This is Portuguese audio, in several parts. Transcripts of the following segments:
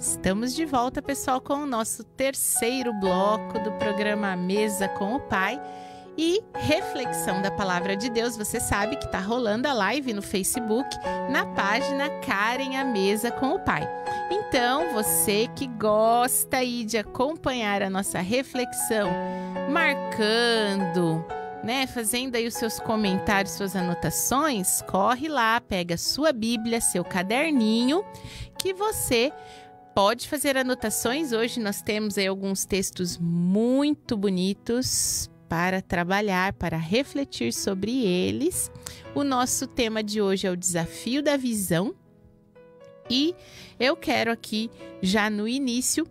Estamos de volta, pessoal, com o nosso terceiro bloco do programa Mesa com o Pai e reflexão da Palavra de Deus. Você sabe que está rolando a live no Facebook, na página Karen à Mesa com o Pai. Então, você que gosta aí de acompanhar a nossa reflexão, marcando, né, fazendo aí os seus comentários, suas anotações, corre lá, pega sua Bíblia, seu caderninho, que você pode fazer anotações. Hoje nós temos aí alguns textos muito bonitos para trabalhar, para refletir sobre eles. O nosso tema de hoje é o desafio da visão. E eu quero aqui, já no início,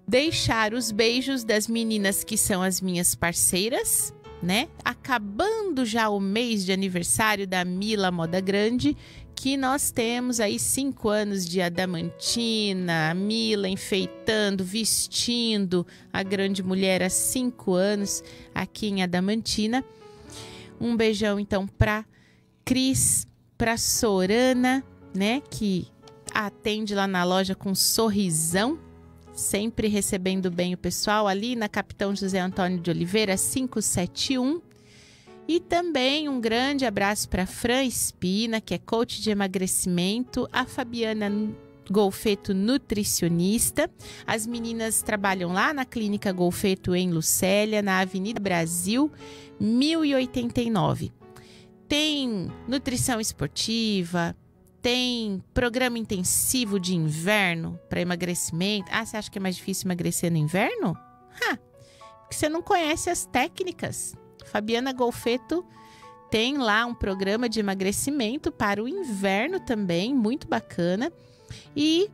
deixar os beijos das meninas que são as minhas parceiras, né? Acabando já o mês de aniversário da Mila Moda Grande, que nós temos aí 5 anos de Adamantina, a Mila enfeitando, vestindo a grande mulher há 5 anos aqui em Adamantina. Um beijão então para Cris, para Sorana, né, que atende lá na loja com um sorrisão, sempre recebendo bem o pessoal ali na Capitão José Antônio de Oliveira 571. E também um grande abraço para a Fran Espina, que é coach de emagrecimento, a Fabiana Golfeto, nutricionista. As meninas trabalham lá na Clínica Golfeto em Lucélia, na Avenida Brasil, 1089. Tem nutrição esportiva, tem programa intensivo de inverno para emagrecimento. Ah, você acha que é mais difícil emagrecer no inverno? Porque você não conhece as técnicas. Fabiana Golfeto tem lá um programa de emagrecimento para o inverno também, muito bacana. E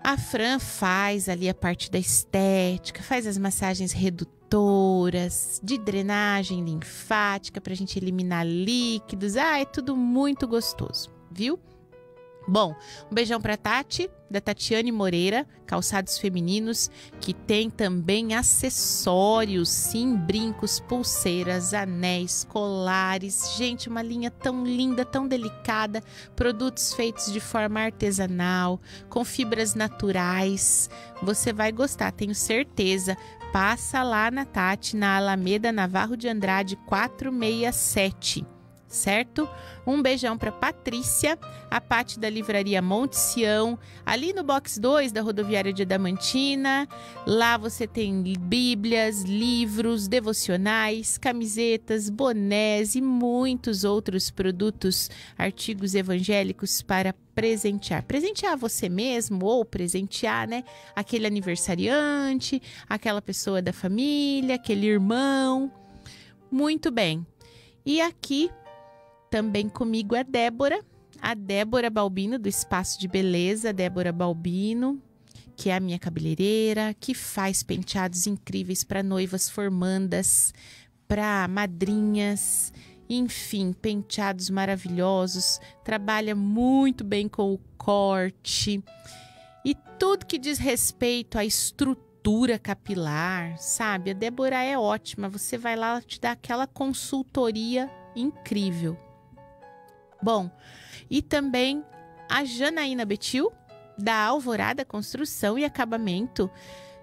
a Fran faz ali a parte da estética, faz as massagens redutoras, de drenagem linfática para a gente eliminar líquidos. É tudo muito gostoso, viu? Bom, um beijão para Tati, da Tatiane Moreira, calçados femininos, que tem também acessórios, sim, brincos, pulseiras, anéis, colares. Gente, uma linha tão linda, tão delicada, produtos feitos de forma artesanal, com fibras naturais. Você vai gostar, tenho certeza. Passa lá na Tati, na Alameda Navarro de Andrade 467. Certo? Um beijão para Patrícia, a Pati da Livraria Monte Sião, ali no box 2 da rodoviária de Adamantina. Lá você tem bíblias, livros, devocionais, camisetas, bonés e muitos outros produtos, artigos evangélicos para presentear. Presentear você mesmo ou presentear, né, aquele aniversariante, aquela pessoa da família, aquele irmão. Muito bem. E aqui também comigo é a Débora Balbino, do Espaço de Beleza, Débora Balbino, que é a minha cabeleireira, que faz penteados incríveis para noivas formandas, para madrinhas, enfim, penteados maravilhosos, trabalha muito bem com o corte e tudo que diz respeito à estrutura capilar, sabe? A Débora é ótima, você vai lá, ela te dá aquela consultoria incrível. Bom, e também a Janaína Betil, da Alvorada Construção e Acabamento.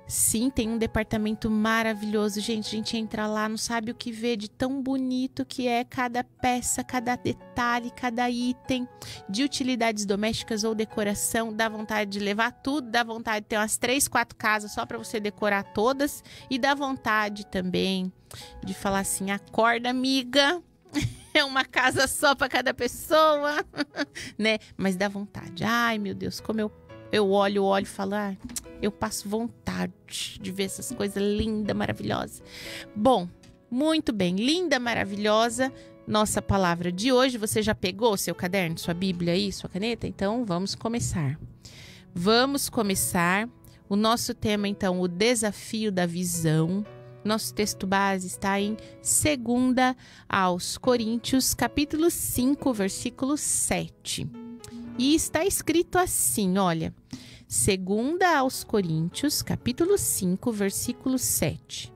Sim, tem um departamento maravilhoso, gente. A gente entra lá, não sabe o que ver de tão bonito que é cada peça, cada detalhe, cada item de utilidades domésticas ou decoração. Dá vontade de levar tudo, dá vontade de ter umas 3, 4 casas só para você decorar todas. E dá vontade também de falar assim: acorda, amiga. É uma casa só para cada pessoa, né? Mas dá vontade. Ai, meu Deus, como eu olho e falo, eu passo vontade de ver essas coisas lindas, maravilhosas. Bom, muito bem, linda, maravilhosa, nossa palavra de hoje. Você já pegou seu caderno, sua Bíblia aí, sua caneta? Então, vamos começar. Vamos começar. O nosso tema, então, o desafio da visão. Nosso texto base está em 2 aos Coríntios, capítulo 5, versículo 7. E está escrito assim, olha, 2 aos Coríntios, capítulo 5, versículo 7.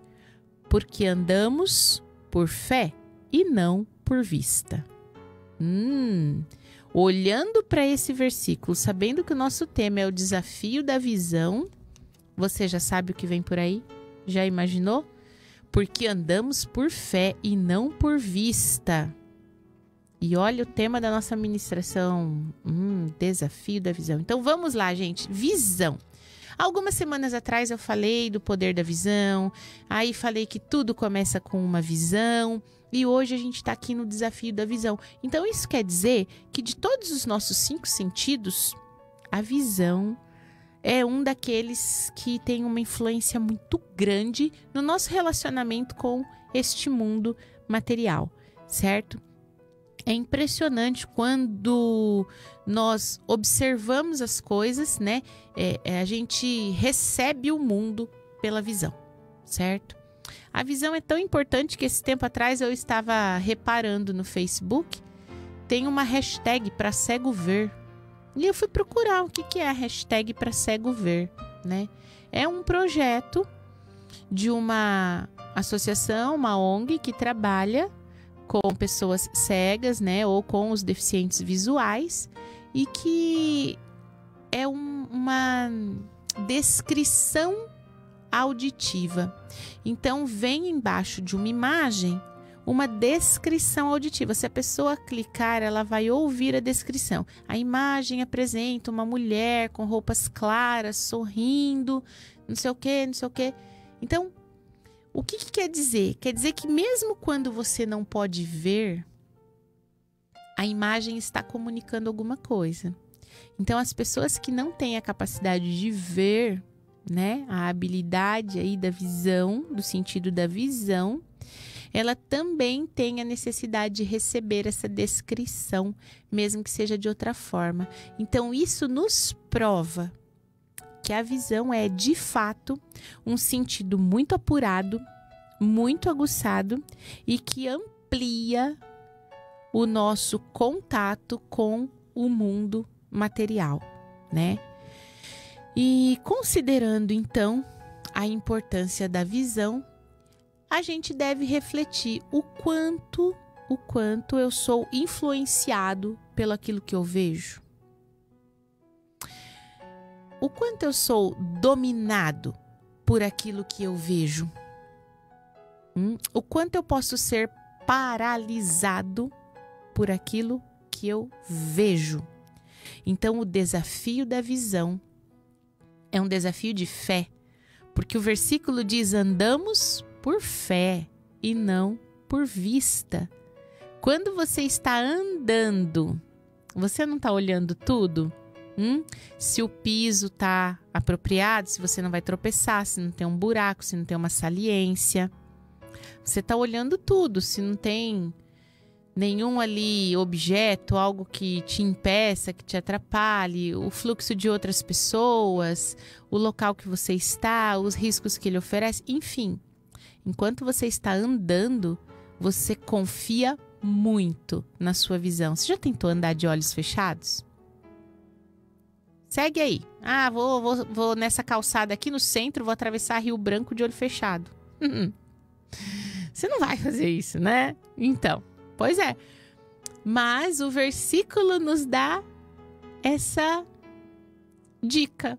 Porque andamos por fé e não por vista. olhando para esse versículo, sabendo que o nosso tema é o desafio da visão, você já sabe o que vem por aí? Já imaginou? Porque andamos por fé e não por vista. E olha o tema da nossa ministração, desafio da visão. Então vamos lá, gente, visão. Algumas semanas atrás eu falei do poder da visão, aí falei que tudo começa com uma visão, e hoje a gente está aqui no desafio da visão. Então isso quer dizer que de todos os nossos 5 sentidos, a visão é um daqueles que tem uma influência muito grande no nosso relacionamento com este mundo material, certo? É impressionante quando nós observamos as coisas, né? A gente recebe o mundo pela visão, certo? A visão é tão importante que esse tempo atrás eu estava reparando no Facebook, tem uma hashtag para cego ver. E eu fui procurar o que é a hashtag para cego ver, né? É um projeto de uma associação, uma ONG que trabalha com pessoas cegas, né, ou com os deficientes visuais, e que é uma descrição auditiva. Então, vem embaixo de uma imagem uma descrição auditiva. Se a pessoa clicar, ela vai ouvir a descrição. A imagem apresenta uma mulher com roupas claras, sorrindo, não sei o quê, não sei o quê. Então, o que quer dizer? Quer dizer que mesmo quando você não pode ver, a imagem está comunicando alguma coisa. Então, as pessoas que não têm a capacidade de ver, né, a habilidade aí da visão, do sentido da visão, ela também tem a necessidade de receber essa descrição, mesmo que seja de outra forma. Então, isso nos prova que a visão é, de fato, um sentido muito apurado, muito aguçado e que amplia o nosso contato com o mundo material, né? E considerando, então, a importância da visão, a gente deve refletir o quanto eu sou influenciado pelo aquilo que eu vejo. O quanto eu sou dominado por aquilo que eu vejo. O quanto eu posso ser paralisado por aquilo que eu vejo. Então, o desafio da visão é um desafio de fé, porque o versículo diz: andamos por fé e não por vista. Quando você está andando, você não está olhando tudo? Se o piso está apropriado, se você não vai tropeçar, se não tem um buraco, se não tem uma saliência. Você está olhando tudo, se não tem nenhum ali objeto, algo que te impeça, que te atrapalhe, o fluxo de outras pessoas, o local que você está, os riscos que ele oferece, enfim. Enquanto você está andando, você confia muito na sua visão. Você já tentou andar de olhos fechados? Segue aí. Vou nessa calçada aqui no centro, vou atravessar Rio Branco de olho fechado. Você não vai fazer isso, né? Então, pois é. Mas o versículo nos dá essa dica.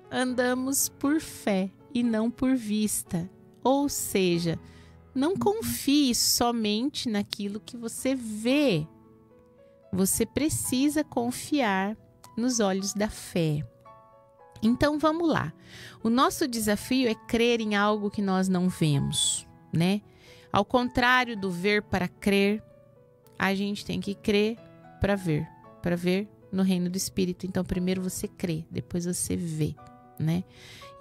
Andamos por fé e não por vista. Ou seja, não confie somente naquilo que você vê. Você precisa confiar nos olhos da fé. Então vamos lá. O nosso desafio é crer em algo que nós não vemos, né? Ao contrário do ver para crer, a gente tem que crer para ver no reino do Espírito. Então primeiro você crê, depois você vê, né?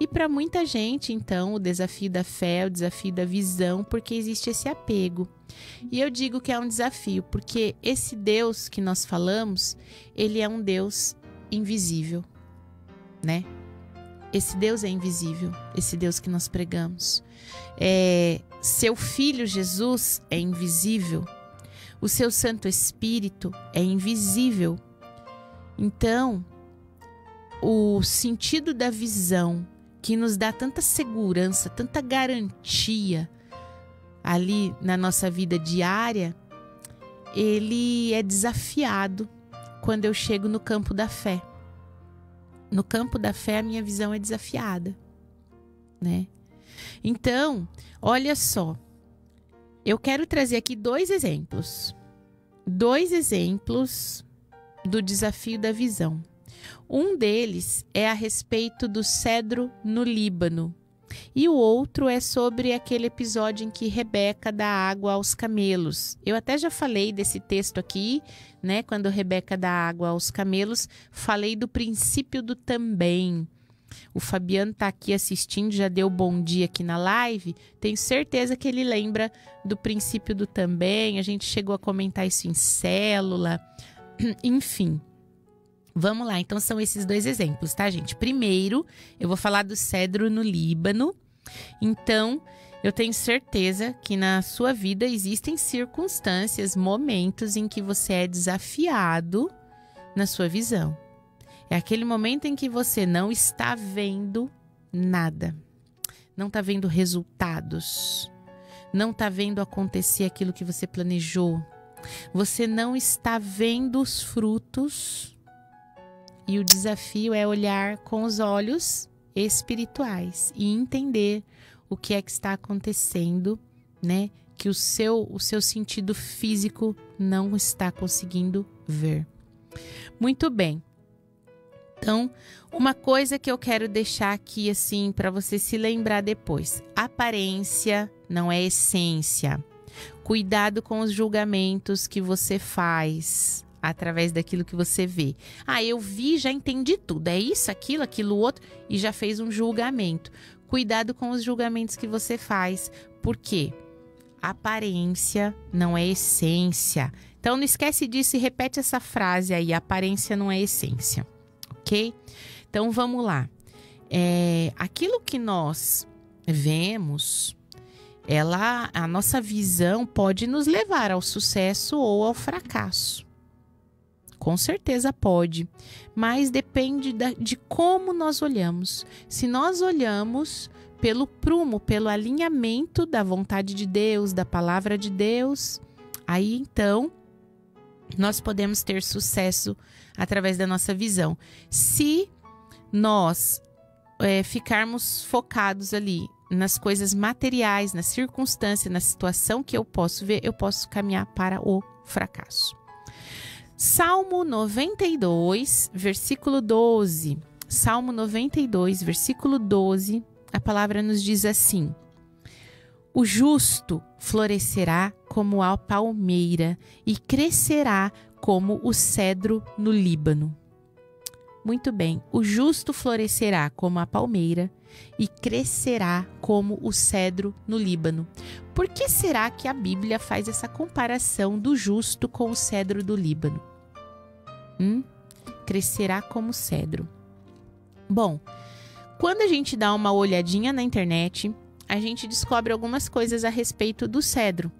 E para muita gente, então, o desafio da fé é o desafio da visão, porque existe esse apego. E eu digo que é um desafio, porque esse Deus que nós falamos, ele é um Deus invisível, né? Esse Deus é invisível, esse Deus que nós pregamos. Seu Filho Jesus é invisível, o seu Santo Espírito é invisível. Então, o sentido da visão, que nos dá tanta segurança, tanta garantia ali na nossa vida diária, ele é desafiado quando eu chego no campo da fé. No campo da fé, a minha visão é desafiada, né? Então, olha só, eu quero trazer aqui 2 exemplos. 2 exemplos do desafio da visão. Um deles é a respeito do cedro no Líbano. E o outro é sobre aquele episódio em que Rebeca dá água aos camelos. Eu até já falei desse texto aqui, né? Quando Rebeca dá água aos camelos, falei do princípio do também. O Fabiano está aqui assistindo, já deu bom dia aqui na live. Tenho certeza que ele lembra do princípio do também. A gente chegou a comentar isso em célula. Enfim. Vamos lá, então são esses 2 exemplos, tá, gente? Primeiro, eu vou falar do cedro no Líbano. Então, eu tenho certeza que na sua vida existem circunstâncias, momentos em que você é desafiado na sua visão. É aquele momento em que você não está vendo nada, não está vendo resultados, não está vendo acontecer aquilo que você planejou, você não está vendo os frutos. E o desafio é olhar com os olhos espirituais e entender o que é que está acontecendo, né? Que o seu sentido físico não está conseguindo ver. Muito bem. Então, uma coisa que eu quero deixar aqui assim para você se lembrar depois. Aparência não é essência. Cuidado com os julgamentos que você faz através daquilo que você vê. Ah, eu vi, já entendi tudo. É isso, aquilo outro, e já fez um julgamento. Cuidado com os julgamentos que você faz. Por quê? Aparência não é essência. Então, não esquece disso e repete essa frase aí. Aparência não é essência. Ok? Então, vamos lá. Aquilo que nós vemos, a nossa visão pode nos levar ao sucesso ou ao fracasso. Com certeza pode, mas depende de como nós olhamos. Se nós olhamos pelo prumo, pelo alinhamento da vontade de Deus, da palavra de Deus, aí então nós podemos ter sucesso através da nossa visão. Se nós ficarmos focados ali nas coisas materiais, na circunstância, na situação que eu posso ver, eu posso caminhar para o fracasso. Salmo 92, versículo 12. Salmo 92, versículo 12, a palavra nos diz assim: o justo florescerá como a palmeira e crescerá como o cedro no Líbano. Muito bem, o justo florescerá como a palmeira e crescerá como o cedro no Líbano. Por que será que a Bíblia faz essa comparação do justo com o cedro do Líbano? Crescerá como cedro. Bom, quando a gente dá uma olhadinha na internet, a gente descobre algumas coisas a respeito do cedro.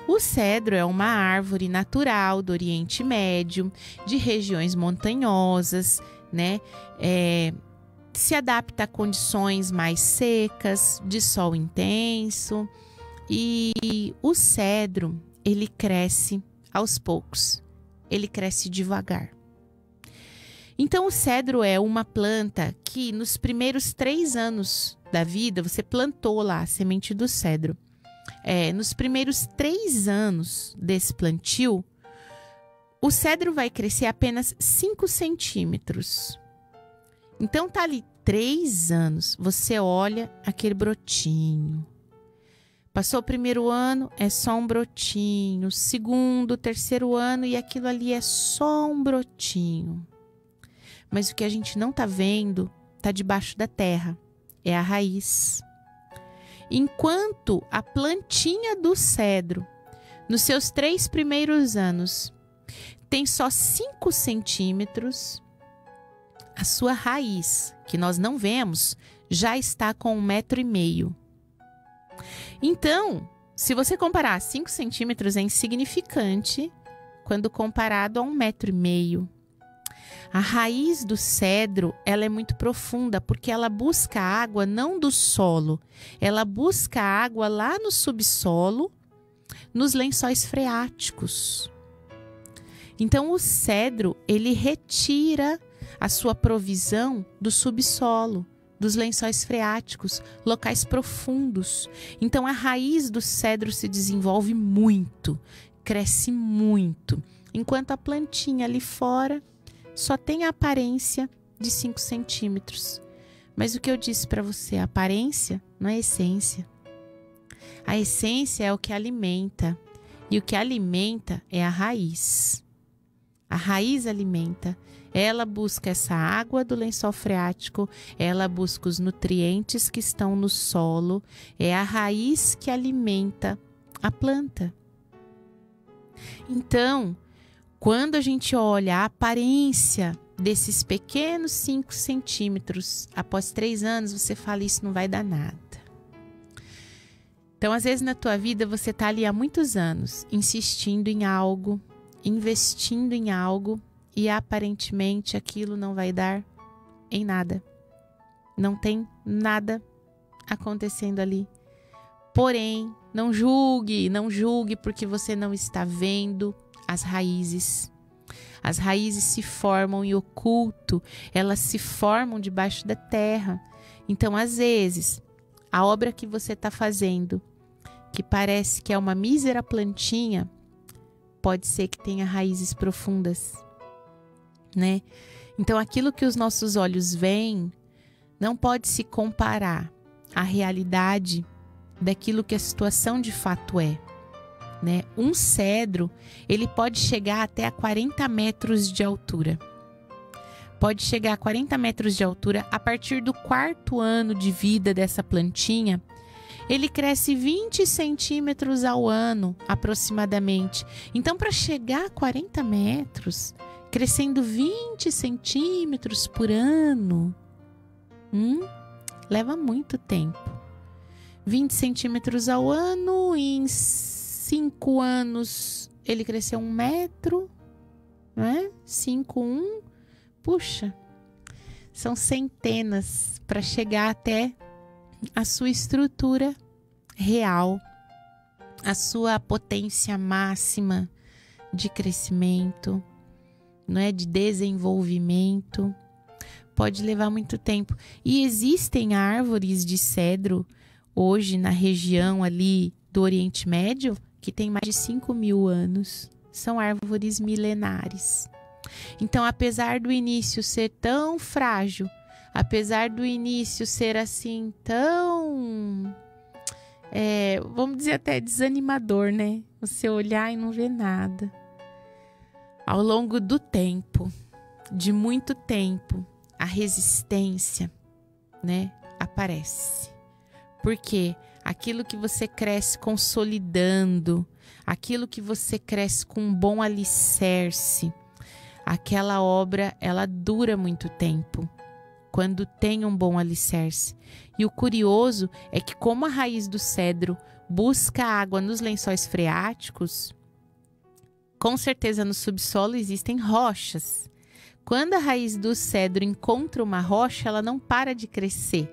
O cedro é uma árvore natural do Oriente Médio, de regiões montanhosas, né? Se adapta a condições mais secas, de sol intenso. E o cedro, ele cresce aos poucos, ele cresce devagar. Então, o cedro é uma planta que nos primeiros 3 anos da vida, você plantou lá a semente do cedro. Nos primeiros 3 anos desse plantio, o cedro vai crescer apenas 5 centímetros. Então, tá ali 3 anos, você olha aquele brotinho. Passou o primeiro ano, é só um brotinho. Segundo, terceiro ano, e aquilo ali é só um brotinho. Mas o que a gente não tá vendo tá debaixo da terra, é a raiz. Enquanto a plantinha do cedro, nos seus 3 primeiros anos, tem só 5 centímetros, a sua raiz, que nós não vemos, já está com 1,5 metro. Então, se você comparar 5 centímetros, é insignificante quando comparado a 1,5 metro. A raiz do cedro, ela é muito profunda, porque ela busca água não do solo, ela busca água lá no subsolo, nos lençóis freáticos. Então o cedro, ele retira a sua provisão do subsolo, dos lençóis freáticos, locais profundos. Então a raiz do cedro se desenvolve muito, cresce muito, enquanto a plantinha ali fora só tem a aparência de 5 centímetros. Mas o que eu disse para você, a aparência não é essência. A essência é o que alimenta, e o que alimenta é a raiz. A raiz alimenta. Ela busca essa água do lençol freático, ela busca os nutrientes que estão no solo, é a raiz que alimenta a planta. Então, quando a gente olha a aparência desses pequenos 5 centímetros, após 3 anos, você fala, isso não vai dar nada. Então, às vezes na tua vida, você está ali há muitos anos, insistindo em algo, investindo em algo, e aparentemente aquilo não vai dar em nada. Não tem nada acontecendo ali. Porém, não julgue porque você não está vendo as raízes. As raízes se formam em oculto, elas se formam debaixo da terra. Então, às vezes, a obra que você está fazendo, que parece que é uma mísera plantinha, pode ser que tenha raízes profundas, né? Então, aquilo que os nossos olhos veem não pode se comparar à realidade daquilo que a situação de fato é, né? Um cedro, ele pode chegar até a 40 metros de altura. Pode chegar a 40 metros de altura. A partir do 4º ano de vida dessa plantinha, ele cresce 20 centímetros ao ano, aproximadamente. Então, para chegar a 40 metros, crescendo 20 centímetros por ano, leva muito tempo. 20 centímetros ao ano, em 5 anos ele cresceu 1 metro, né? 5, 1, puxa, são centenas para chegar até a sua estrutura real, a sua potência máxima de crescimento, não é, de desenvolvimento. Pode levar muito tempo. E existem árvores de cedro hoje na região ali do Oriente Médio que tem mais de 5.000 anos. São árvores milenares. Então, apesar do início ser tão frágil, apesar do início ser assim tão, vamos dizer até desanimador, né? Você olhar e não ver nada. Ao longo do tempo, de muito tempo, a resistência, né, aparece. Porque aquilo que você cresce consolidando, aquilo que você cresce com um bom alicerce, aquela obra, ela dura muito tempo, quando tem um bom alicerce. E o curioso é que, como a raiz do cedro busca água nos lençóis freáticos, com certeza no subsolo existem rochas. Quando a raiz do cedro encontra uma rocha, ela não para de crescer.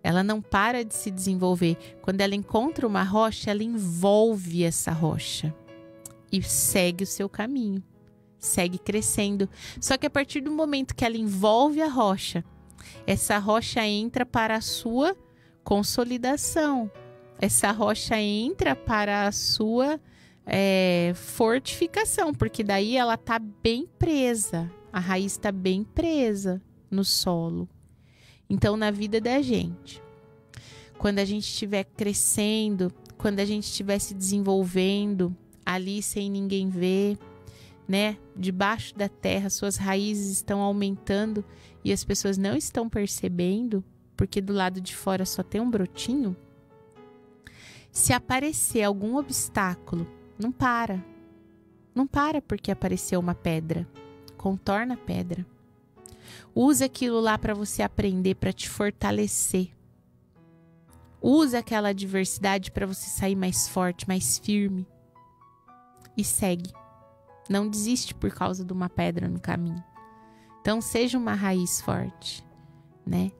Ela não para de se desenvolver. Quando ela encontra uma rocha, ela envolve essa rocha e segue o seu caminho, segue crescendo. Só que a partir do momento que ela envolve a rocha, essa rocha entra para a sua consolidação. Essa rocha entra para a sua fortificação, porque daí ela está bem presa, a raiz está bem presa no solo. Então, na vida da gente, quando a gente estiver crescendo, quando a gente estiver se desenvolvendo ali sem ninguém ver, né, debaixo da terra, suas raízes estão aumentando e as pessoas não estão percebendo, porque do lado de fora só tem um brotinho. Se aparecer algum obstáculo, não para. Não para porque apareceu uma pedra. Contorna a pedra. Usa aquilo lá para você aprender, para te fortalecer. Usa aquela adversidade para você sair mais forte, mais firme. E segue. Não desiste por causa de uma pedra no caminho. Então, seja uma raiz forte, né?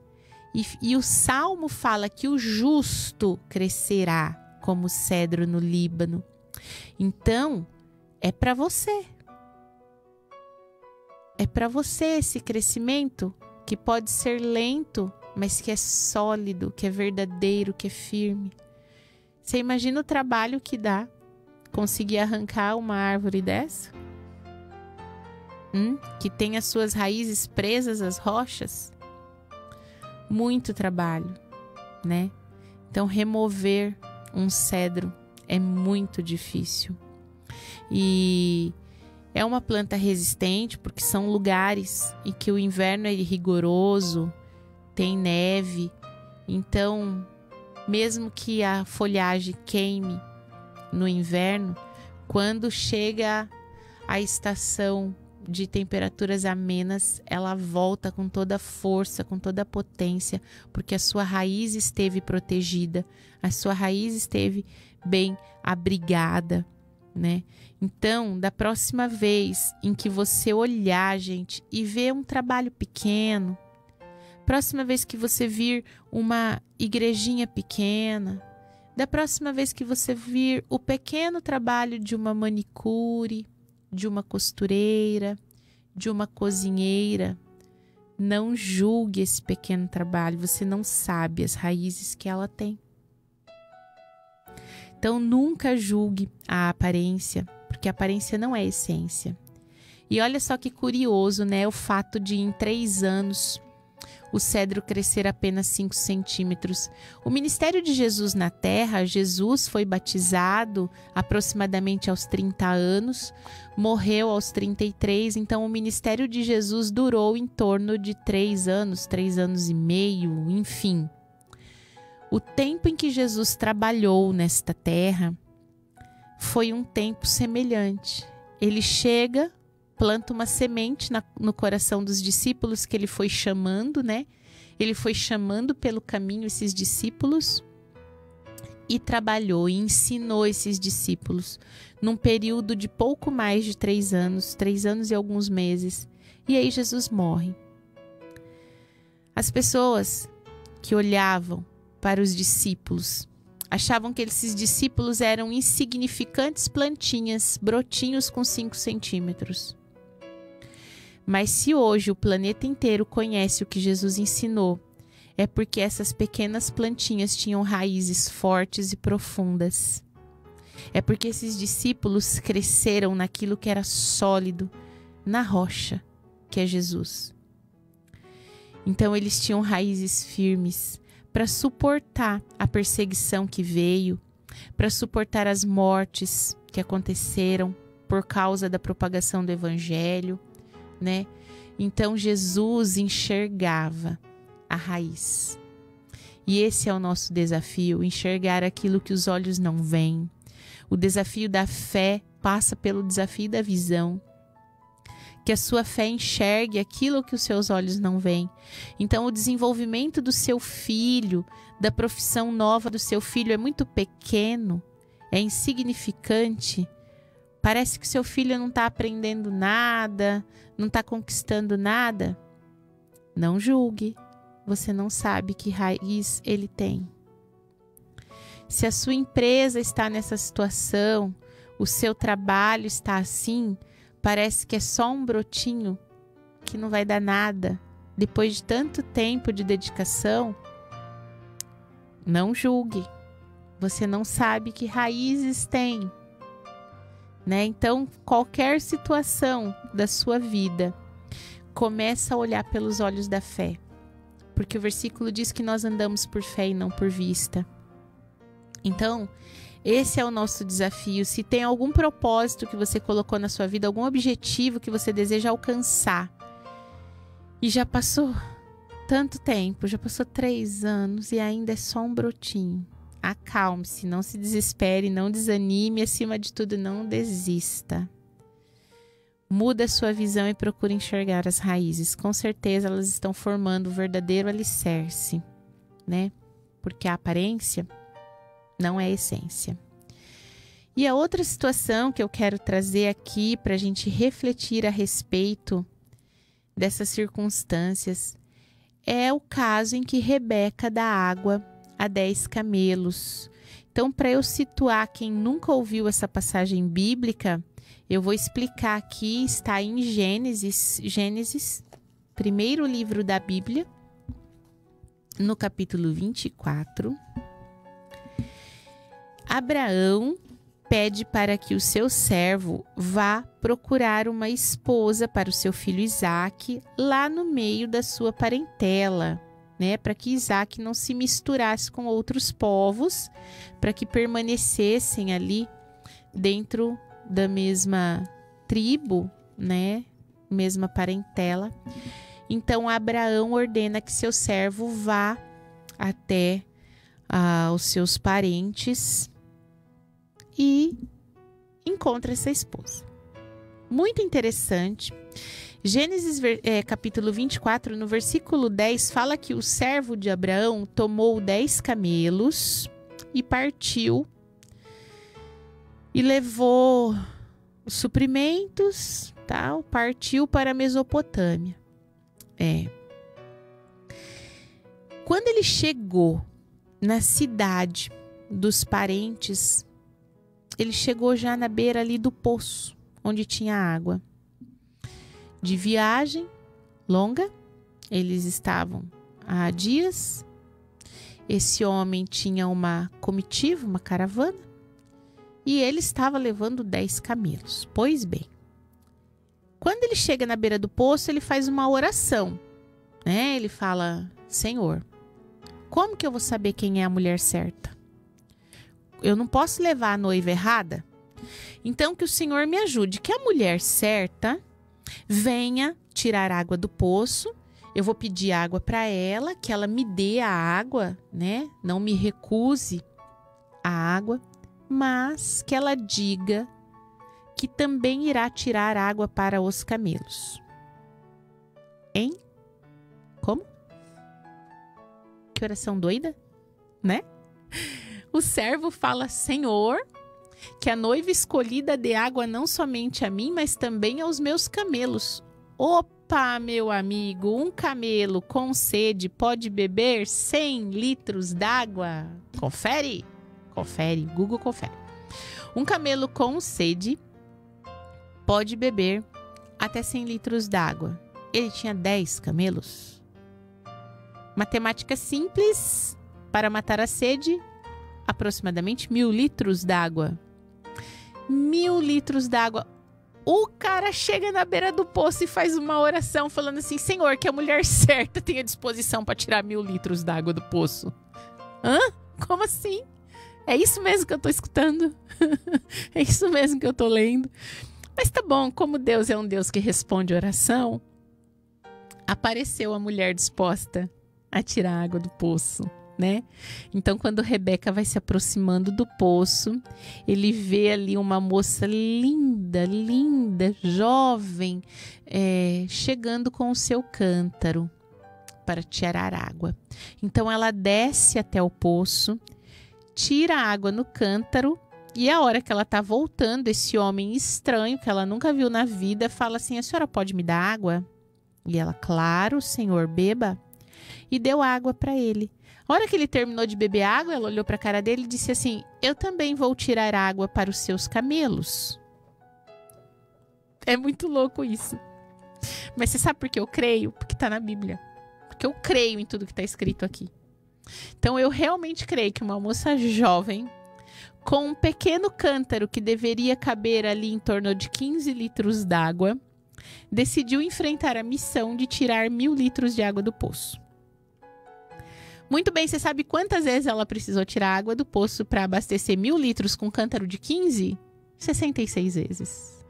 E o Salmo fala que o justo crescerá como cedro no Líbano. Então, é para você. É para você esse crescimento que pode ser lento, mas que é sólido, que é verdadeiro, que é firme. Você imagina o trabalho que dá conseguir arrancar uma árvore dessa? Que tem as suas raízes presas às rochas? Muito trabalho, né? Então, remover um cedro é muito difícil. E é uma planta resistente porque são lugares em que o inverno é rigoroso, tem neve. Então, mesmo que a folhagem queime no inverno, quando chega a estação de temperaturas amenas, ela volta com toda a força, com toda a potência, porque a sua raiz esteve protegida, a sua raiz esteve bem abrigada, né? Então, da próxima vez em que você olhar, gente, e ver um trabalho pequeno, próxima vez que você vir uma igrejinha pequena, da próxima vez que você vir o pequeno trabalho de uma manicure, de uma costureira, de uma cozinheira, não julgue esse pequeno trabalho, você não sabe as raízes que ela tem. Então nunca julgue a aparência, porque a aparência não é essência. E olha só que curioso, né? O fato de em 3 anos o cedro crescer apenas 5 centímetros. O ministério de Jesus na terra, Jesus foi batizado aproximadamente aos 30 anos, morreu aos 33, então o ministério de Jesus durou em torno de 3 anos, 3 anos e meio, enfim. O tempo em que Jesus trabalhou nesta terra foi um tempo semelhante. Ele chega, planta uma semente no coração dos discípulos que ele foi chamando, né? Ele foi chamando pelo caminho esses discípulos e trabalhou e ensinou esses discípulos num período de pouco mais de 3 anos, 3 anos e alguns meses. E aí Jesus morre. As pessoas que olhavam para os discípulos achavam que esses discípulos eram insignificantes plantinhas, brotinhos com 5 centímetros. Mas se hoje o planeta inteiro conhece o que Jesus ensinou, é porque essas pequenas plantinhas tinham raízes fortes e profundas. É porque esses discípulos cresceram naquilo que era sólido, na rocha, que é Jesus. Então eles tinham raízes firmes para suportar a perseguição que veio, para suportar as mortes que aconteceram por causa da propagação do evangelho, né? Então Jesus enxergava a raiz. E esse é o nosso desafio, enxergar aquilo que os olhos não veem. O desafio da fé passa pelo desafio da visão. Que a sua fé enxergue aquilo que os seus olhos não veem. Então o desenvolvimento do seu filho, da profissão nova do seu filho é muito pequeno, é insignificante. Parece que seu filho não está aprendendo nada, não está conquistando nada. Não julgue, você não sabe que raiz ele tem. Se a sua empresa está nessa situação, o seu trabalho está assim, parece que é só um brotinho que não vai dar nada. Depois de tanto tempo de dedicação, não julgue. Você não sabe que raízes tem, né? Então, qualquer situação da sua vida, começa a olhar pelos olhos da fé. Porque o versículo diz que nós andamos por fé e não por vista. Então, esse é o nosso desafio. Se tem algum propósito que você colocou na sua vida, algum objetivo que você deseja alcançar, e já passou tanto tempo, já passou 3 anos e ainda é só um brotinho. Acalme-se, não se desespere, não desanime, acima de tudo, não desista. Muda a sua visão e procure enxergar as raízes. Com certeza elas estão formando o verdadeiro alicerce, né? Porque a aparência não é essência. E a outra situação que eu quero trazer aqui para a gente refletir a respeito dessas circunstâncias é o caso em que Rebeca dá água a 10 camelos. Então, para eu situar quem nunca ouviu essa passagem bíblica, eu vou explicar aqui, está em Gênesis, primeiro livro da Bíblia, no capítulo 24. Abraão pede para que o seu servo vá procurar uma esposa para o seu filho Isaque lá no meio da sua parentela, né? Para que Isaque não se misturasse com outros povos, para que permanecessem ali dentro da mesma tribo, né? Mesma parentela. Então Abraão ordena que seu servo vá até os seus parentes e encontra essa esposa. Muito interessante. Gênesis capítulo 24, no versículo 10, fala que o servo de Abraão tomou 10 camelos e partiu e levou os suprimentos, tal, partiu para a Mesopotâmia. Quando ele chegou na cidade dos parentes, ele chegou já na beira ali do poço, onde tinha água. De viagem longa, eles estavam há dias. Esse homem tinha uma comitiva, uma caravana, e ele estava levando 10 camelos. Pois bem, quando ele chega na beira do poço, ele faz uma oração, né? Ele fala: Senhor, como que eu vou saber quem é a mulher certa? Eu não posso levar a noiva errada? Então que o Senhor me ajude, que a mulher certa venha tirar água do poço. Eu vou pedir água para ela, que ela me dê a água, né? Não me recuse a água, mas que ela diga que também irá tirar água para os camelos. Hein? Como? Que oração doida, né? O servo fala: Senhor, que a noiva escolhida dê água não somente a mim, mas também aos meus camelos. Opa, meu amigo, um camelo com sede pode beber 100 litros d'água? Confere? Confere, Google confere. Um camelo com sede pode beber até 100 litros d'água. Ele tinha 10 camelos. Matemática simples: para matar a sede, aproximadamente 1000 litros d'água. 1000 litros d'água. O cara chega na beira do poço e faz uma oração falando assim: Senhor, que a mulher certa tenha disposição para tirar 1000 litros d'água do poço. Hã? Como assim? É isso mesmo que eu tô escutando? É isso mesmo que eu tô lendo? Mas tá bom, como Deus é um Deus que responde oração, apareceu a mulher disposta a tirar água do poço, né? Então, quando Rebeca vai se aproximando do poço, ele vê ali uma moça linda, linda, jovem, chegando com o seu cântaro para tirar água. Então, ela desce até o poço, tira a água no cântaro, e a hora que ela está voltando, esse homem estranho, que ela nunca viu na vida, fala assim: a senhora pode me dar água? E ela: claro, senhor, beba. E deu água para ele. A hora que ele terminou de beber água, ela olhou para a cara dele e disse assim: eu também vou tirar água para os seus camelos. É muito louco isso. Mas você sabe por que eu creio? Porque está na Bíblia. Porque eu creio em tudo que está escrito aqui. Então eu realmente creio que uma moça jovem, com um pequeno cântaro que deveria caber ali em torno de 15 litros d'água, decidiu enfrentar a missão de tirar 1000 litros de água do poço. Muito bem, você sabe quantas vezes ela precisou tirar água do poço para abastecer 1000 litros com um cântaro de 15? 66 vezes.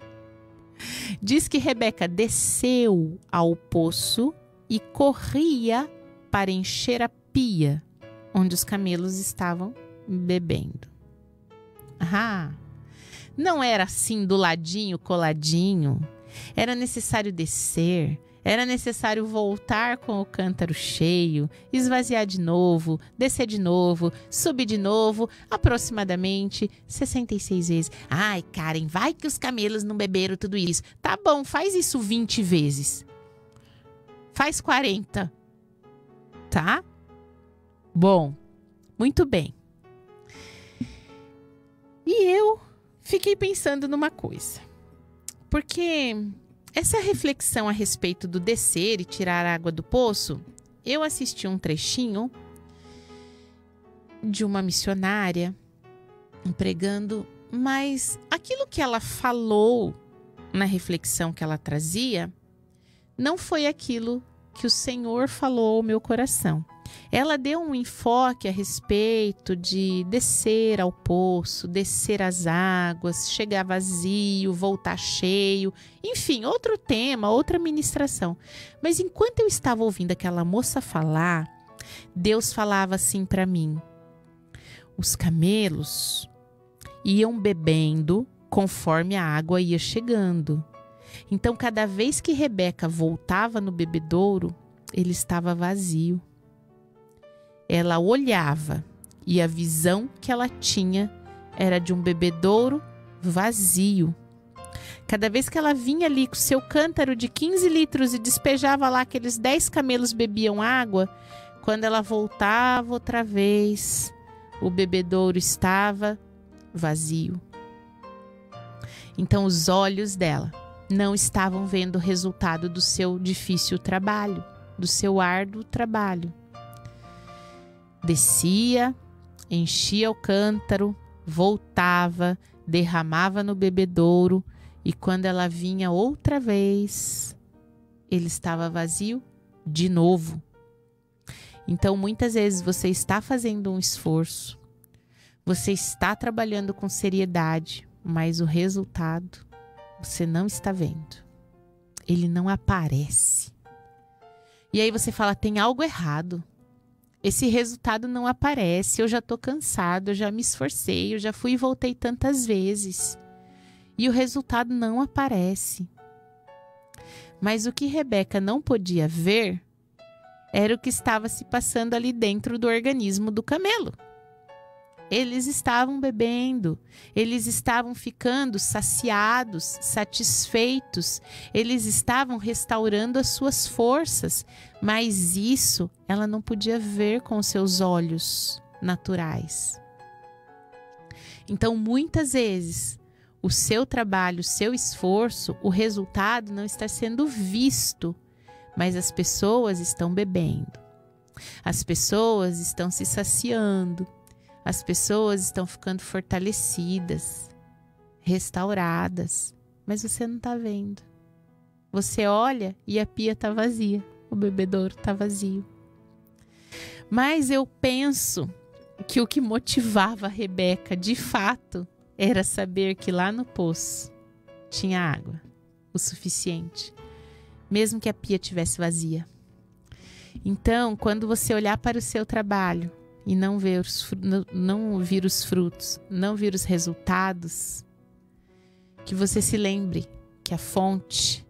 Diz que Rebeca desceu ao poço e corria para encher a pia onde os camelos estavam bebendo. Não era assim do ladinho, coladinho. Era necessário descer, era necessário voltar com o cântaro cheio, esvaziar de novo, descer de novo, subir de novo, aproximadamente 66 vezes. Ai, Karen, vai que os camelos não beberam tudo isso. Tá bom, faz isso 20 vezes. Faz 40. Tá? Bom, muito bem. fiquei pensando numa coisa. Porque essa reflexão a respeito do descer e tirar a água do poço, eu assisti um trechinho de uma missionária pregando, mas aquilo que ela falou na reflexão que ela trazia não foi aquilo que o Senhor falou ao meu coração. Ela deu um enfoque a respeito de descer ao poço, descer as águas, chegar vazio, voltar cheio, enfim, outro tema, outra ministração. Mas enquanto eu estava ouvindo aquela moça falar, Deus falava assim para mim: os camelos iam bebendo conforme a água ia chegando. Então, cada vez que Rebeca voltava no bebedouro, ele estava vazio. Ela olhava e a visão que ela tinha era de um bebedouro vazio. Cada vez que ela vinha ali com seu cântaro de 15 litros e despejava lá, aqueles 10 camelos bebiam água, quando ela voltava outra vez, o bebedouro estava vazio. Então os olhos dela não estavam vendo o resultado do seu difícil trabalho, do seu árduo trabalho. Descia, enchia o cântaro, voltava, derramava no bebedouro e quando ela vinha outra vez, ele estava vazio de novo. Então, muitas vezes você está fazendo um esforço, você está trabalhando com seriedade, mas o resultado você não está vendo. Ele não aparece. E aí você fala, tem algo errado. Esse resultado não aparece, eu já estou cansado, eu já me esforcei, eu já fui e voltei tantas vezes. E o resultado não aparece. Mas o que Rebeca não podia ver era o que estava se passando ali dentro do organismo do camelo. Eles estavam bebendo, eles estavam ficando saciados, satisfeitos, eles estavam restaurando as suas forças, mas isso ela não podia ver com os seus olhos naturais. Então, muitas vezes, o seu trabalho, o seu esforço, o resultado não está sendo visto, mas as pessoas estão bebendo, as pessoas estão se saciando, as pessoas estão ficando fortalecidas, restauradas, mas você não está vendo. Você olha e a pia está vazia, o bebedouro está vazio. Mas eu penso que o que motivava a Rebeca, de fato, era saber que lá no poço tinha água, o suficiente, mesmo que a pia estivesse vazia. Então, quando você olhar para o seu trabalho, e não ver os frutos, não ver os resultados, que você se lembre que a fonte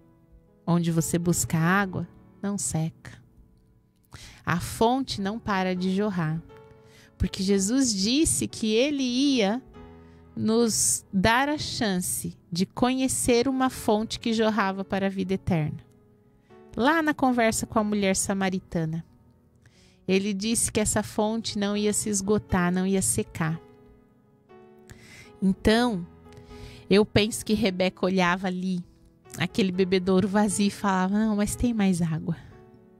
onde você busca água não seca. A fonte não para de jorrar, porque Jesus disse que ele ia nos dar a chance de conhecer uma fonte que jorrava para a vida eterna. Lá na conversa com a mulher samaritana, ele disse que essa fonte não ia se esgotar, não ia secar. Então, eu penso que Rebeca olhava ali, aquele bebedouro vazio e falava, não, mas tem mais água.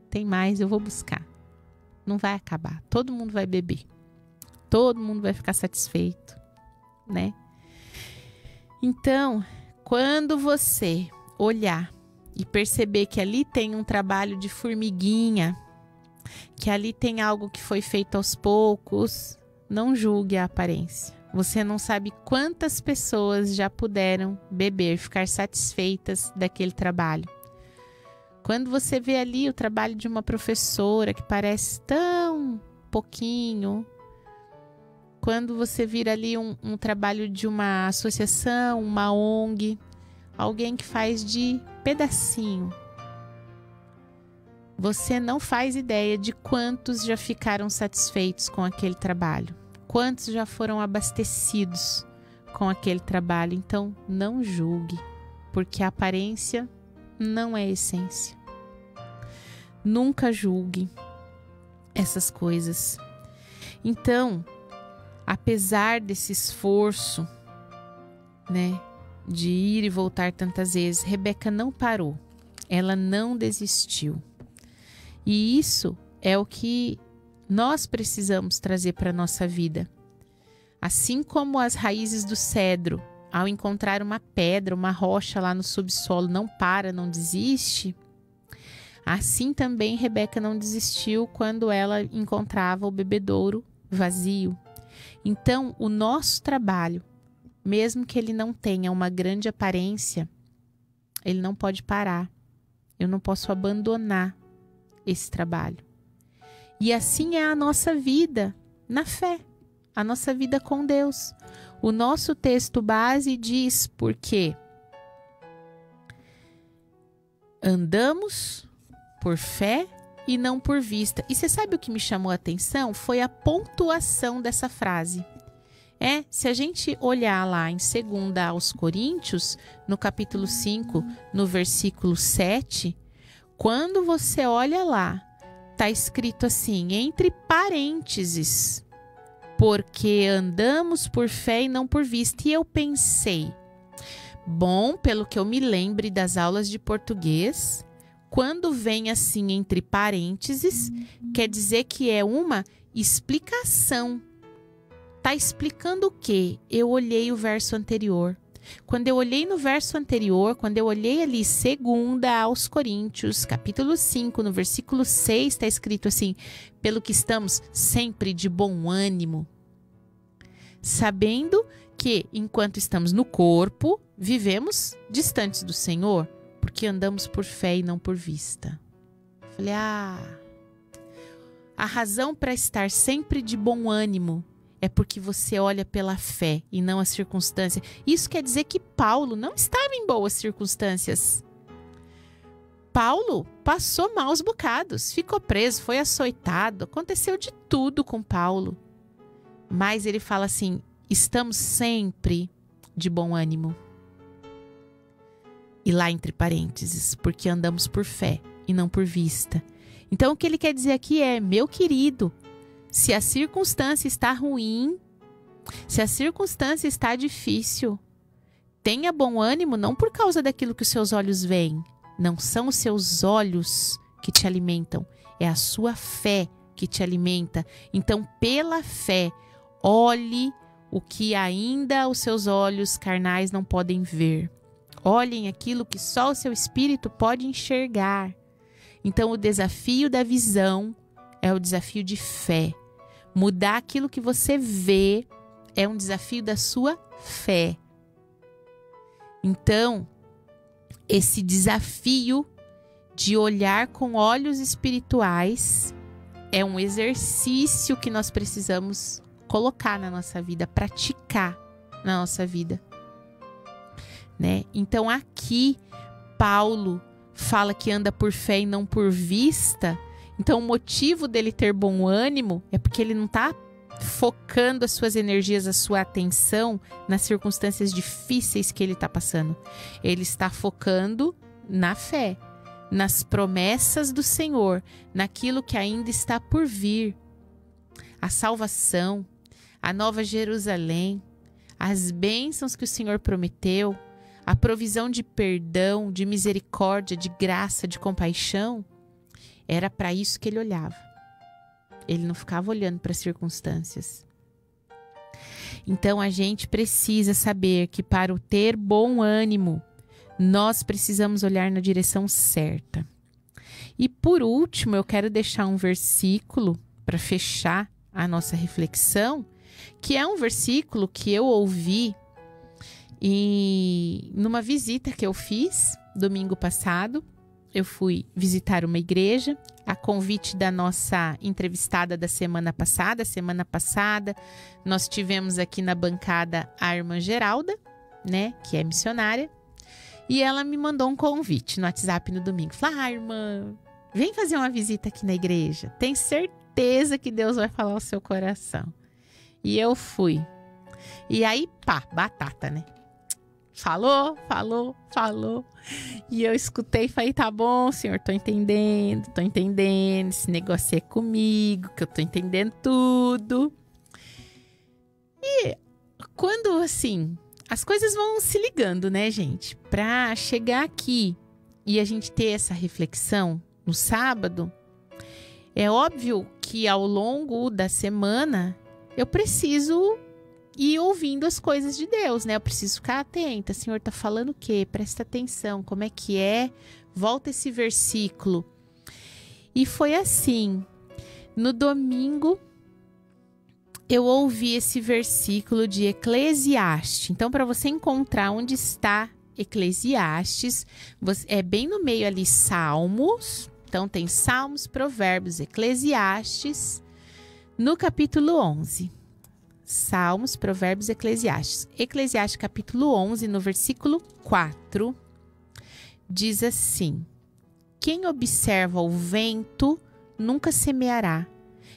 Tem mais, eu vou buscar. Não vai acabar, todo mundo vai beber. Todo mundo vai ficar satisfeito, né? Então, quando você olhar e perceber que ali tem um trabalho de formiguinha, que ali tem algo que foi feito aos poucos, não julgue a aparência. Você não sabe quantas pessoas já puderam beber, ficar satisfeitas daquele trabalho. Quando você vê ali o trabalho de uma professora que parece tão pouquinho, quando você vira ali um trabalho de uma associação, uma ONG, alguém que faz de pedacinho, você não faz ideia de quantos já ficaram satisfeitos com aquele trabalho, quantos já foram abastecidos com aquele trabalho. Então, não julgue, porque a aparência não é a essência. Nunca julgue essas coisas. Então, apesar desse esforço, né, de ir e voltar tantas vezes, Rebeca não parou. Ela não desistiu. E isso é o que nós precisamos trazer para a nossa vida. Assim como as raízes do cedro, ao encontrar uma pedra, uma rocha lá no subsolo, não para, não desiste, assim também Rebeca não desistiu quando ela encontrava o bebedouro vazio. Então, o nosso trabalho, mesmo que ele não tenha uma grande aparência, ele não pode parar. Eu não posso abandonar esse trabalho. E assim é a nossa vida na fé, a nossa vida com Deus. O nosso texto base diz: porque andamos por fé e não por vista. E você sabe o que me chamou a atenção? Foi a pontuação dessa frase. Se a gente olhar lá em 2 aos Coríntios, no capítulo 5, no versículo 7, quando você olha lá, está escrito assim, entre parênteses, porque andamos por fé e não por vista. E eu pensei, bom, pelo que eu me lembre das aulas de português, quando vem assim entre parênteses, quer dizer que é uma explicação. Está explicando o quê? Eu olhei o verso anterior. Quando eu olhei no verso anterior, quando eu olhei ali 2 aos Coríntios, capítulo 5, no versículo 6, está escrito assim, pelo que estamos sempre de bom ânimo, sabendo que, enquanto estamos no corpo, vivemos distantes do Senhor, porque andamos por fé e não por vista. Falei, a razão para estar sempre de bom ânimo é porque você olha pela fé e não a circunstância. Isso quer dizer que Paulo não estava em boas circunstâncias. Paulo passou maus bocados, ficou preso, foi açoitado, aconteceu de tudo com Paulo. Mas ele fala assim, estamos sempre de bom ânimo. E lá entre parênteses, porque andamos por fé e não por vista. Então o que ele quer dizer aqui é, meu querido, se a circunstância está ruim, se a circunstância está difícil, tenha bom ânimo não por causa daquilo que os seus olhos veem. Não são os seus olhos que te alimentam, é a sua fé que te alimenta. Então, pela fé, olhe o que ainda os seus olhos carnais não podem ver. Olhem aquilo que só o seu espírito pode enxergar. Então, o desafio da visão é o desafio de fé. Mudar aquilo que você vê é um desafio da sua fé. Então, esse desafio de olhar com olhos espirituais é um exercício que nós precisamos colocar na nossa vida, praticar na nossa vida, né? Então, aqui, Paulo fala que anda por fé e não por vista. Então, o motivo dele ter bom ânimo é porque ele não está focando as suas energias, a sua atenção nas circunstâncias difíceis que ele está passando. Ele está focando na fé, nas promessas do Senhor, naquilo que ainda está por vir. A salvação, a nova Jerusalém, as bênçãos que o Senhor prometeu, a provisão de perdão, de misericórdia, de graça, de compaixão. Era para isso que ele olhava. Ele não ficava olhando para as circunstâncias. Então, a gente precisa saber que para o ter bom ânimo, nós precisamos olhar na direção certa. E por último, eu quero deixar um versículo para fechar a nossa reflexão, que é um versículo que eu ouvi numa visita que eu fiz domingo passado. Eu fui visitar uma igreja, a convite da nossa entrevistada da semana passada. Semana passada, nós tivemos aqui na bancada a irmã Geralda, né, que é missionária, e ela me mandou um convite no WhatsApp no domingo. Falou, irmã, vem fazer uma visita aqui na igreja, tem certeza que Deus vai falar ao seu coração. E eu fui. E aí, batata, né? Falou. E eu escutei e falei, tá bom, senhor, tô entendendo. Esse negócio é comigo, que eu tô entendendo tudo. E quando, assim, as coisas vão se ligando, né, gente? Para chegar aqui e a gente ter essa reflexão no sábado, é óbvio que ao longo da semana eu preciso ir ouvindo as coisas de Deus, né? Eu preciso ficar atenta. O Senhor tá falando o quê? Presta atenção. Como é que é? Volta esse versículo. E foi assim. No domingo, eu ouvi esse versículo de Eclesiastes. Então, para você encontrar onde está Eclesiastes, é bem no meio ali Salmos. Então, tem Salmos, Provérbios, Eclesiastes, no capítulo 11. Salmos, Provérbios, Eclesiastes. Eclesiastes, capítulo 11, no versículo 4, diz assim: quem observa o vento nunca semeará,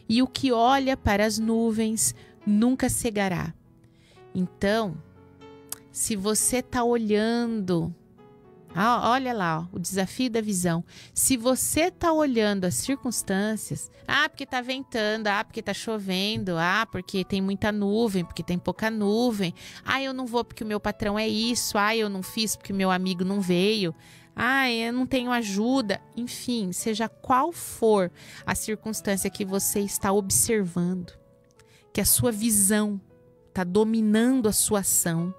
e o que olha para as nuvens nunca cegará. Então, se você está olhando, olha lá, o desafio da visão. Se você está olhando as circunstâncias, porque está ventando, porque está chovendo, porque tem muita nuvem, porque tem pouca nuvem, eu não vou porque o meu patrão é isso, eu não fiz porque o meu amigo não veio, eu não tenho ajuda. Enfim, seja qual for a circunstância que você está observando, que a sua visão está dominando a sua ação,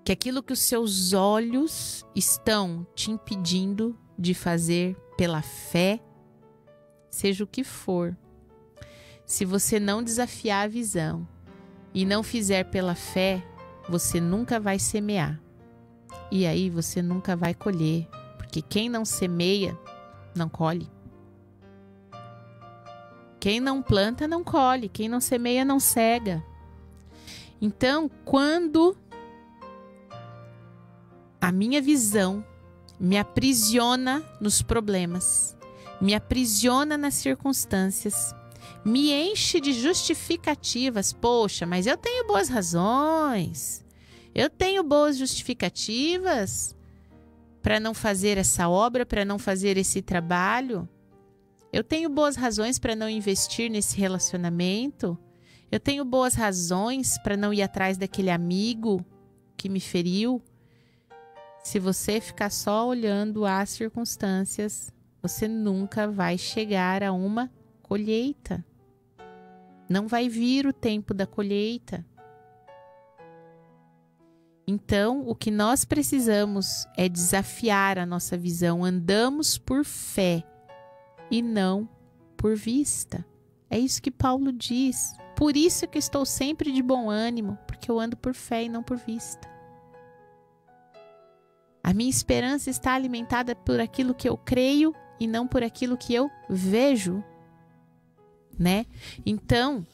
que aquilo que os seus olhos estão te impedindo de fazer pela fé, seja o que for, se você não desafiar a visão e não fizer pela fé, você nunca vai semear. E aí você nunca vai colher, porque quem não semeia, não colhe. Quem não planta, não colhe. Quem não semeia, não cega. Então, quando a minha visão me aprisiona nos problemas, me aprisiona nas circunstâncias, me enche de justificativas. Poxa, mas eu tenho boas razões, eu tenho boas justificativas para não fazer essa obra, para não fazer esse trabalho. Eu tenho boas razões para não investir nesse relacionamento. Eu tenho boas razões para não ir atrás daquele amigo que me feriu. Se você ficar só olhando as circunstâncias, você nunca vai chegar a uma colheita. Não vai vir o tempo da colheita. Então, o que nós precisamos é desafiar a nossa visão. Andamos por fé e não por vista. É isso que Paulo diz. Por isso que estou sempre de bom ânimo, porque eu ando por fé e não por vista. A minha esperança está alimentada por aquilo que eu creio e não por aquilo que eu vejo, né? Então,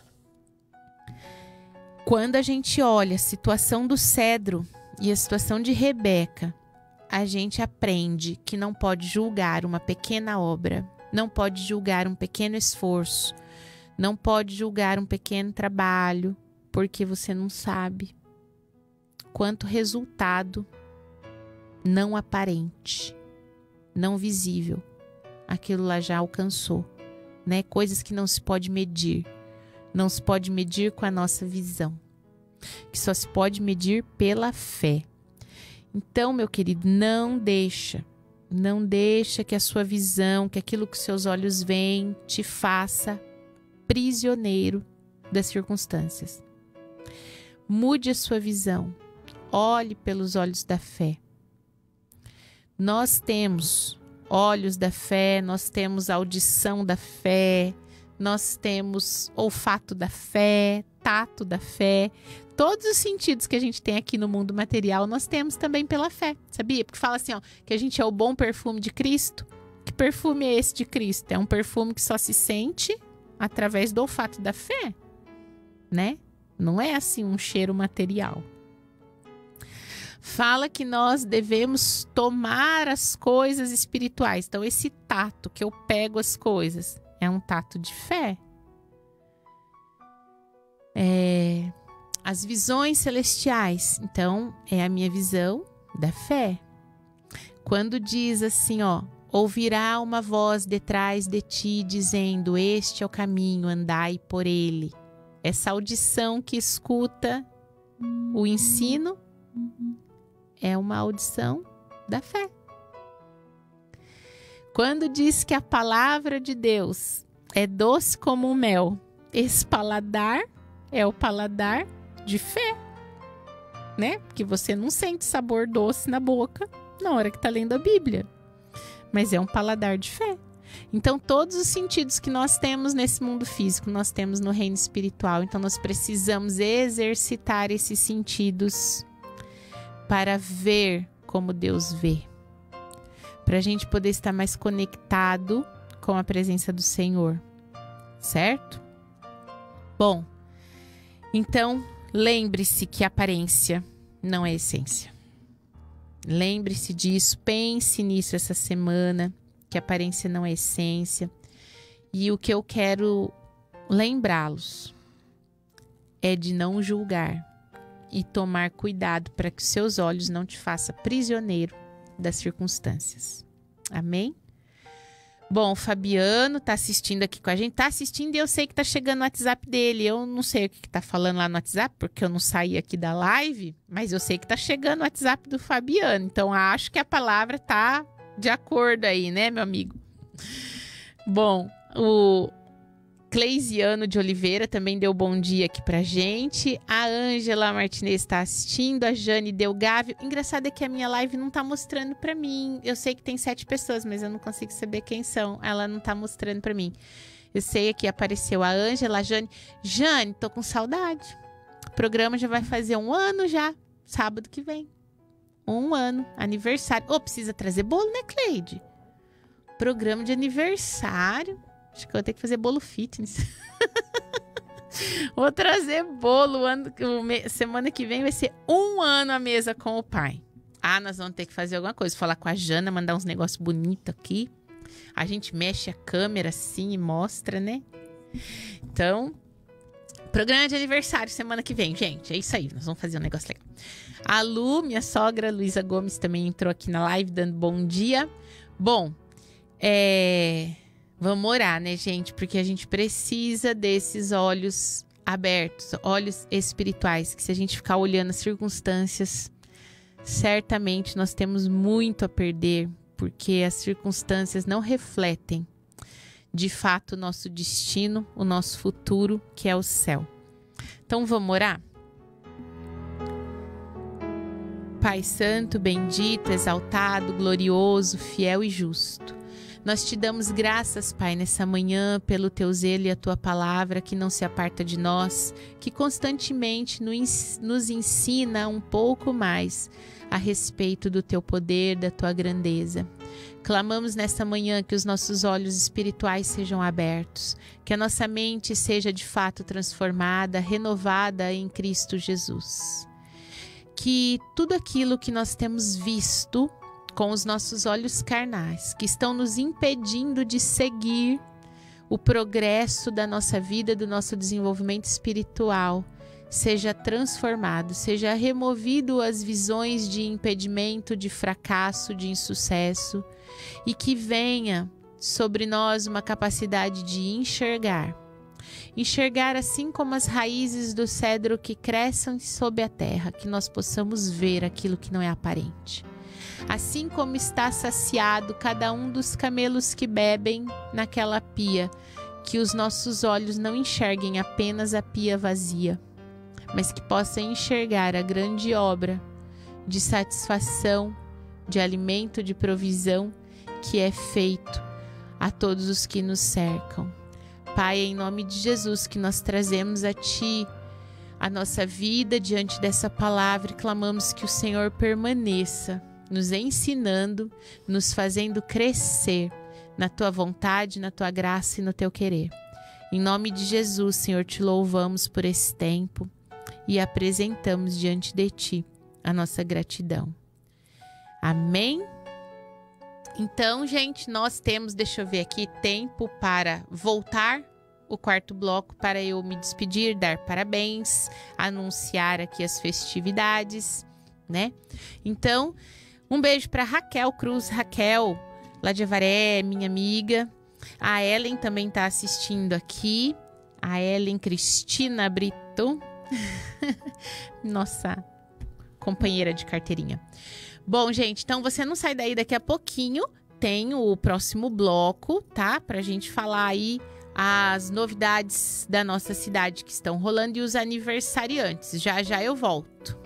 quando a gente olha a situação do cedro e a situação de Rebeca, a gente aprende que não pode julgar uma pequena obra, não pode julgar um pequeno esforço, não pode julgar um pequeno trabalho, porque você não sabe quanto resultado não aparente, não visível, aquilo lá já alcançou, né? Coisas que não se pode medir. Não se pode medir com a nossa visão, que só se pode medir pela fé. Então, meu querido, não deixa que a sua visão, que aquilo que seus olhos veem, te faça prisioneiro das circunstâncias. Mude a sua visão, olhe pelos olhos da fé. Nós temos olhos da fé, nós temos audição da fé, nós temos olfato da fé, tato da fé. Todos os sentidos que a gente tem aqui no mundo material, nós temos também pela fé, sabia? Porque fala assim, que a gente é o bom perfume de Cristo. Que perfume é esse de Cristo? É um perfume que só se sente através do olfato da fé, né? Não é assim um cheiro material. Fala que nós devemos tomar as coisas espirituais. Então, esse tato que eu pego as coisas é um tato de fé. As visões celestiais, então, é a minha visão da fé. Quando diz assim, ouvirá uma voz detrás de ti, dizendo, este é o caminho, andai por ele. Essa audição que escuta o ensino é uma audição da fé. Quando diz que a palavra de Deus é doce como o mel, esse paladar é o paladar de fé, né? Porque você não sente sabor doce na boca na hora que está lendo a Bíblia, mas é um paladar de fé. Então, todos os sentidos que nós temos nesse mundo físico, nós temos no reino espiritual. Então, nós precisamos exercitar esses sentidos para ver como Deus vê, para a gente poder estar mais conectado com a presença do Senhor, certo? Bom, então, lembre-se que aparência não é essência. Lembre-se disso, pense nisso essa semana, que aparência não é essência. E o que eu quero lembrá-los é de não julgar e tomar cuidado para que os seus olhos não te façam prisioneiro das circunstâncias. Amém? Bom, o Fabiano tá assistindo aqui com a gente. Tá assistindo e eu sei que tá chegando no WhatsApp dele. Eu não sei o que tá falando lá no WhatsApp, porque eu não saí aqui da live, mas eu sei que tá chegando no WhatsApp do Fabiano. Então, acho que a palavra tá de acordo aí, né, meu amigo? Bom, o Cleisiano de Oliveira também deu bom dia aqui pra gente. A Ângela Martinez está assistindo. A Jane Delgávio. Engraçado é que a minha live não tá mostrando pra mim. Eu sei que tem 7 pessoas, mas eu não consigo saber quem são. Ela não tá mostrando pra mim. Eu sei aqui apareceu a Ângela, a Jane. Jane, tô com saudade. O programa já vai fazer 1 ano já. Sábado que vem. 1 ano. Aniversário. Oh, precisa trazer bolo, né, Cleide? Programa de aniversário. Acho que eu vou ter que fazer bolo fitness. Vou trazer bolo. Semana que vem vai ser 1 ano a mesa com o pai. Ah, nós vamos ter que fazer alguma coisa. Falar com a Jana, mandar uns negócios bonitos aqui. A gente mexe a câmera assim e mostra, né? Então, programa de aniversário semana que vem, gente. É isso aí, nós vamos fazer um negócio legal. A Lu, minha sogra, Luísa Gomes, também entrou aqui na live dando bom dia. Bom, vamos orar, né, gente? Porque a gente precisa desses olhos abertos, olhos espirituais, que se a gente ficar olhando as circunstâncias, certamente nós temos muito a perder, porque as circunstâncias não refletem, de fato, o nosso destino, o nosso futuro, que é o céu. Então, vamos orar? Pai Santo, bendito, exaltado, glorioso, fiel e justo. Nós te damos graças, Pai, nessa manhã, pelo teu zelo e a tua palavra que não se aparta de nós, que constantemente nos ensina um pouco mais a respeito do teu poder, da tua grandeza. Clamamos nesta manhã que os nossos olhos espirituais sejam abertos, que a nossa mente seja de fato transformada, renovada em Cristo Jesus. Que tudo aquilo que nós temos visto com os nossos olhos carnais, que estão nos impedindo de seguir o progresso da nossa vida, do nosso desenvolvimento espiritual, seja transformado, seja removido as visões de impedimento, de fracasso, de insucesso, e que venha sobre nós uma capacidade de enxergar assim como as raízes do cedro que crescem sob a terra, que nós possamos ver aquilo que não é aparente. Assim como está saciado cada um dos camelos que bebem naquela pia, que os nossos olhos não enxerguem apenas a pia vazia, mas que possam enxergar a grande obra de satisfação, de alimento, de provisão que é feito a todos os que nos cercam. Pai, em nome de Jesus, que nós trazemos a Ti a nossa vida diante dessa palavra e clamamos que o Senhor permaneça nos ensinando, nos fazendo crescer na Tua vontade, na Tua graça e no Teu querer. Em nome de Jesus, Senhor, Te louvamos por esse tempo e apresentamos diante de Ti a nossa gratidão. Amém? Então, gente, nós temos, deixa eu ver aqui, tempo para voltar o 4º bloco para eu me despedir, dar parabéns, anunciar aqui as festividades, né? Então, um beijo para Raquel Cruz, Raquel, lá de Avaré, minha amiga. A Ellen também está assistindo aqui. A Ellen Cristina Brito, Nossa companheira de carteirinha. Bom, gente, então você não sai daí, daqui a pouquinho tem o próximo bloco, tá? Pra gente falar aí as novidades da nossa cidade que estão rolando e os aniversariantes. Já já eu volto.